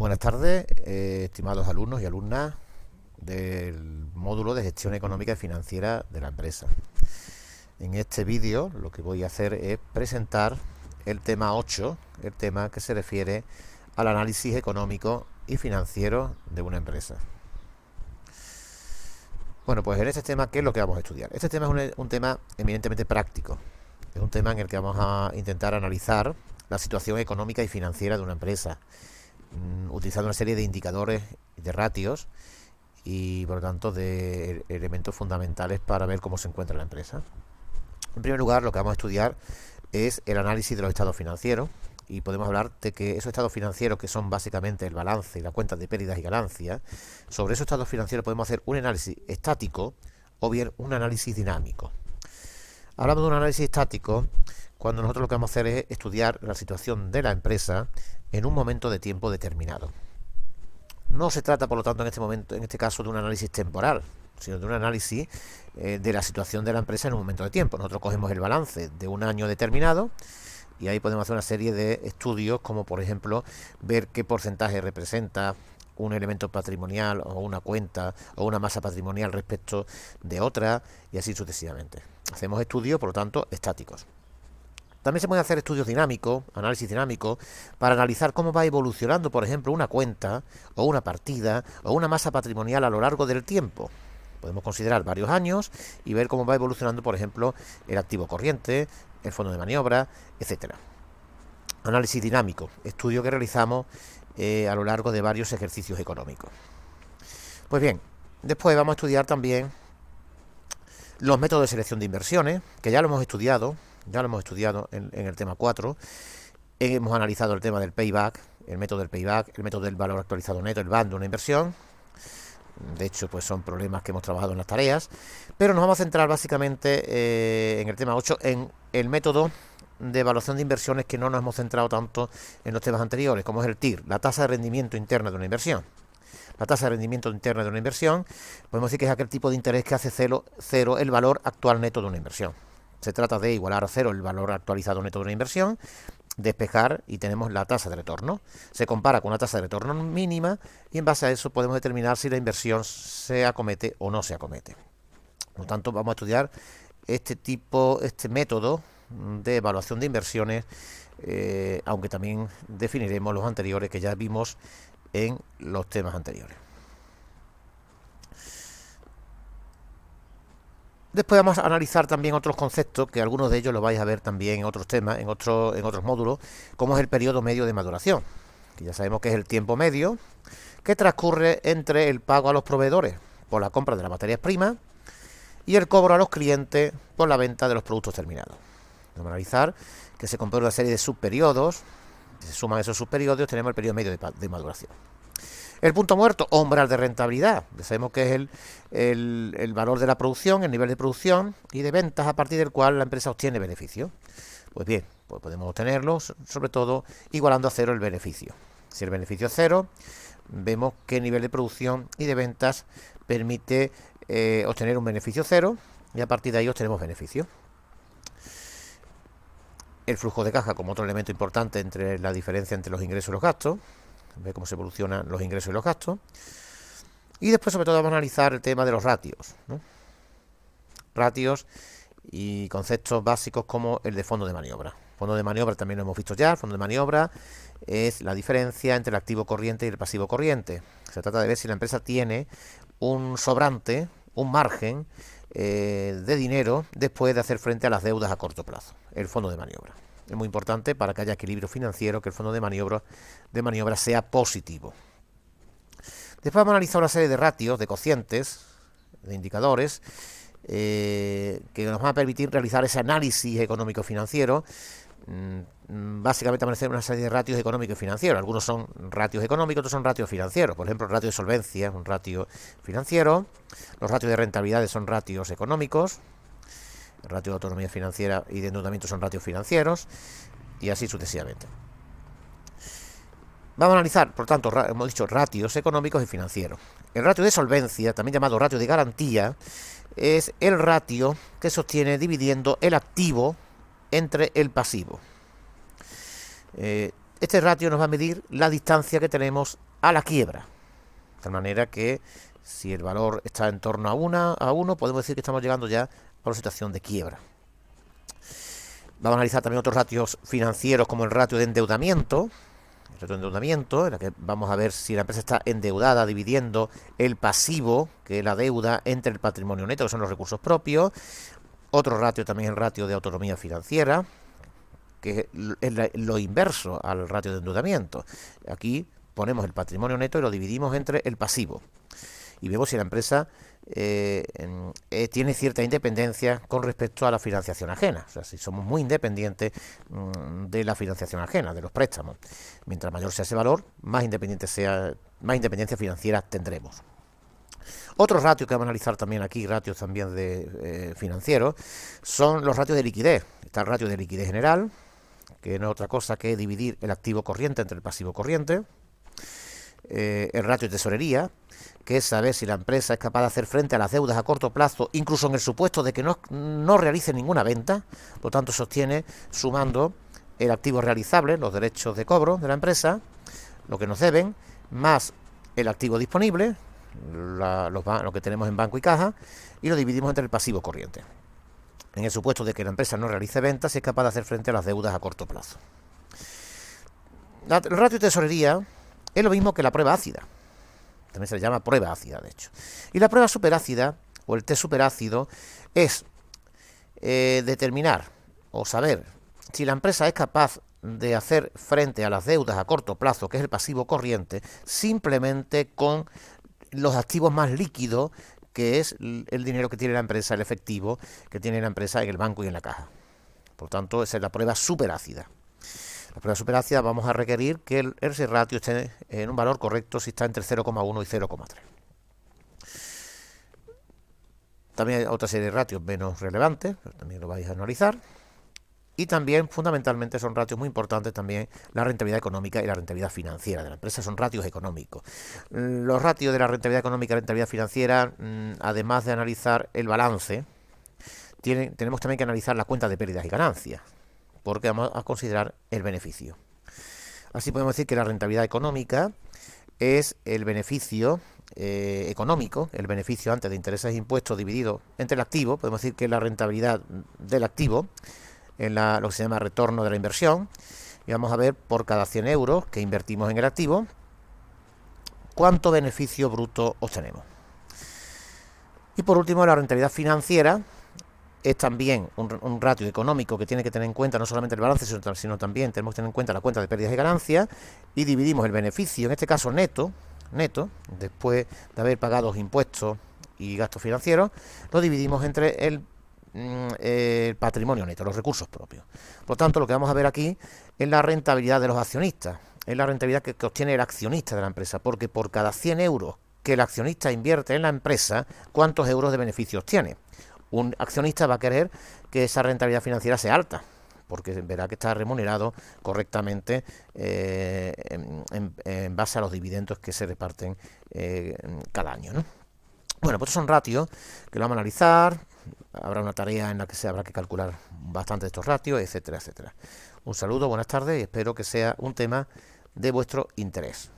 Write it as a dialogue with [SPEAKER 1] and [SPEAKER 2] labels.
[SPEAKER 1] Buenas tardes, estimados alumnos y alumnas del módulo de gestión económica y financiera de la empresa. En este vídeo lo que voy a hacer es presentar el tema 8, el tema que se refiere al análisis económico y financiero de una empresa. Bueno, pues en este tema, ¿qué es lo que vamos a estudiar? Este tema es un tema eminentemente práctico. Es un tema en el que vamos a intentar analizar la situación económica y financiera de una empresa, utilizando una serie de indicadores, de ratios y por lo tanto de elementos fundamentales para ver cómo se encuentra la empresa. En primer lugar, lo que vamos a estudiar es el análisis de los estados financieros, y podemos hablar de que esos estados financieros, que son básicamente el balance y la cuenta de pérdidas y ganancias, sobre esos estados financieros podemos hacer un análisis estático o bien un análisis dinámico. Hablamos de un análisis estático cuando nosotros lo que vamos a hacer es estudiar la situación de la empresa en un momento de tiempo determinado. No se trata, por lo tanto, en este caso, de un análisis temporal, sino de un análisis de la situación de la empresa en un momento de tiempo. Nosotros cogemos el balance de un año determinado y ahí podemos hacer una serie de estudios, como por ejemplo ver qué porcentaje representa un elemento patrimonial o una cuenta o una masa patrimonial respecto de otra, y así sucesivamente. Hacemos estudios, por lo tanto, estáticos. También se pueden hacer estudios dinámicos, análisis dinámico, para analizar cómo va evolucionando, por ejemplo, una cuenta o una partida o una masa patrimonial a lo largo del tiempo. Podemos considerar varios años y ver cómo va evolucionando, por ejemplo, el activo corriente, el fondo de maniobra, etcétera. Análisis dinámico, estudio que realizamos a lo largo de varios ejercicios económicos. Pues bien, después vamos a estudiar también los métodos de selección de inversiones, que ya lo hemos estudiado en el tema 4. Hemos analizado el tema del payback, el método del valor actualizado neto, el BAN de una inversión. De hecho, pues son problemas que hemos trabajado en las tareas, pero nos vamos a centrar básicamente en el tema 8, en el método de evaluación de inversiones, que no nos hemos centrado tanto en los temas anteriores, como es el TIR, la tasa de rendimiento interna de una inversión. La tasa de rendimiento interna de una inversión, podemos decir que es aquel tipo de interés que hace cero el valor actual neto de una inversión. Se trata de igualar a cero el valor actualizado neto de una inversión, despejar, y tenemos la tasa de retorno. Se compara con una tasa de retorno mínima y en base a eso podemos determinar si la inversión se acomete o no se acomete. Por lo tanto, vamos a estudiar este método de evaluación de inversiones, aunque también definiremos los anteriores que ya vimos en los temas anteriores. Después vamos a analizar también otros conceptos, que algunos de ellos los vais a ver también en otros temas, en otros módulos, como es el periodo medio de maduración, que ya sabemos que es el tiempo medio que transcurre entre el pago a los proveedores por la compra de las materias primas y el cobro a los clientes por la venta de los productos terminados. Vamos a analizar que se compone una serie de subperiodos. Si se suman esos subperiodos, tenemos el periodo medio de maduración. El punto muerto o umbral de rentabilidad. Ya sabemos que es el valor de la producción, el nivel de producción y de ventas a partir del cual la empresa obtiene beneficio. Pues bien, pues podemos obtenerlo sobre todo igualando a cero el beneficio. Si el beneficio es cero, vemos que el nivel de producción y de ventas permite obtener un beneficio cero, y a partir de ahí obtenemos beneficio. El flujo de caja como otro elemento importante entre la diferencia entre los ingresos y los gastos. Ve cómo se evolucionan los ingresos y los gastos. Y después, sobre todo, vamos a analizar el tema de los ratios, ¿no? Ratios y conceptos básicos como el de fondo de maniobra. Fondo de maniobra también lo hemos visto ya. El fondo de maniobra es la diferencia entre el activo corriente y el pasivo corriente. Se trata de ver si la empresa tiene un sobrante, un margen de dinero después de hacer frente a las deudas a corto plazo. El fondo de maniobra es muy importante para que haya equilibrio financiero, que el fondo de maniobra sea positivo. Después vamos a analizar una serie de ratios, de cocientes, de indicadores, que nos van a permitir realizar ese análisis económico-financiero. Básicamente van a ser una serie de ratios económicos y financieros. Algunos son ratios económicos, otros son ratios financieros. Por ejemplo, el ratio de solvencia es un ratio financiero. Los ratios de rentabilidades son ratios económicos. El ratio de autonomía financiera y de endeudamiento son ratios financieros, y así sucesivamente. Vamos a analizar, por tanto, hemos dicho ratios económicos y financieros. El ratio de solvencia, también llamado ratio de garantía, es el ratio que se obtiene dividiendo el activo entre el pasivo. Este ratio nos va a medir la distancia que tenemos a la quiebra. De tal manera que si el valor está en torno a 1, podemos decir que estamos llegando ya a una situación de quiebra. Vamos a analizar también otros ratios financieros como el ratio de endeudamiento. El ratio de endeudamiento, en la que vamos a ver si la empresa está endeudada, dividiendo el pasivo, que es la deuda, entre el patrimonio neto, que son los recursos propios. Otro ratio también es el ratio de autonomía financiera, que es lo inverso al ratio de endeudamiento. Aquí ponemos el patrimonio neto y lo dividimos entre el pasivo. Y vemos si la empresa tiene cierta independencia con respecto a la financiación ajena. O sea, si somos muy independientes de la financiación ajena, de los préstamos. Mientras mayor sea ese valor, más independencia financiera tendremos. Otros ratios que vamos a analizar también aquí, ratios también de financieros, son los ratios de liquidez. Está el ratio de liquidez general, que no es otra cosa que dividir el activo corriente entre el pasivo corriente. El ratio de tesorería, que es saber si la empresa es capaz de hacer frente a las deudas a corto plazo, incluso en el supuesto de que no realice ninguna venta. Por lo tanto, sostiene sumando el activo realizable, los derechos de cobro de la empresa, lo que nos deben, más el activo disponible, lo que tenemos en banco y caja, y lo dividimos entre el pasivo corriente. En el supuesto de que la empresa no realice ventas, es capaz de hacer frente a las deudas a corto plazo. El ratio de tesorería es lo mismo que la prueba ácida. También se le llama prueba ácida, de hecho. Y la prueba superácida, o el test superácido, es determinar o saber si la empresa es capaz de hacer frente a las deudas a corto plazo, que es el pasivo corriente, simplemente con los activos más líquidos, que es el dinero que tiene la empresa, el efectivo que tiene la empresa en el banco y en la caja. Por tanto, esa es la prueba superácida. La prueba superácida vamos a requerir que ese ratio esté en un valor correcto si está entre 0,1 y 0,3. También hay otra serie de ratios menos relevantes, pero también lo vais a analizar. Y también, fundamentalmente, son ratios muy importantes también la rentabilidad económica y la rentabilidad financiera de la empresa. Son ratios económicos. Los ratios de la rentabilidad económica y la rentabilidad financiera, además de analizar el balance, tenemos también que analizar la cuenta de pérdidas y ganancias, porque vamos a considerar el beneficio. Así podemos decir que la rentabilidad económica es el beneficio económico, el beneficio antes de intereses e impuestos dividido entre el activo. Podemos decir que la rentabilidad del activo en lo que se llama retorno de la inversión, y vamos a ver por cada 100 euros que invertimos en el activo cuánto beneficio bruto obtenemos. Y por último, la rentabilidad financiera es también un ratio económico que tiene que tener en cuenta no solamente el balance, sino también tenemos que tener en cuenta la cuenta de pérdidas y ganancias, y dividimos el beneficio, en este caso neto, después de haber pagado impuestos y gastos financieros, lo dividimos entre el patrimonio neto, los recursos propios. Por lo tanto, lo que vamos a ver aquí es la rentabilidad de los accionistas, es la rentabilidad que obtiene el accionista de la empresa, porque por cada 100 euros que el accionista invierte en la empresa, ¿cuántos euros de beneficio obtiene? Un accionista va a querer que esa rentabilidad financiera sea alta, porque verá que está remunerado correctamente en base a los dividendos que se reparten cada año, ¿no? Bueno, pues son ratios que lo vamos a analizar. Habrá una tarea en la que se habrá que calcular bastante de estos ratios, etcétera, etcétera. Un saludo, buenas tardes y espero que sea un tema de vuestro interés.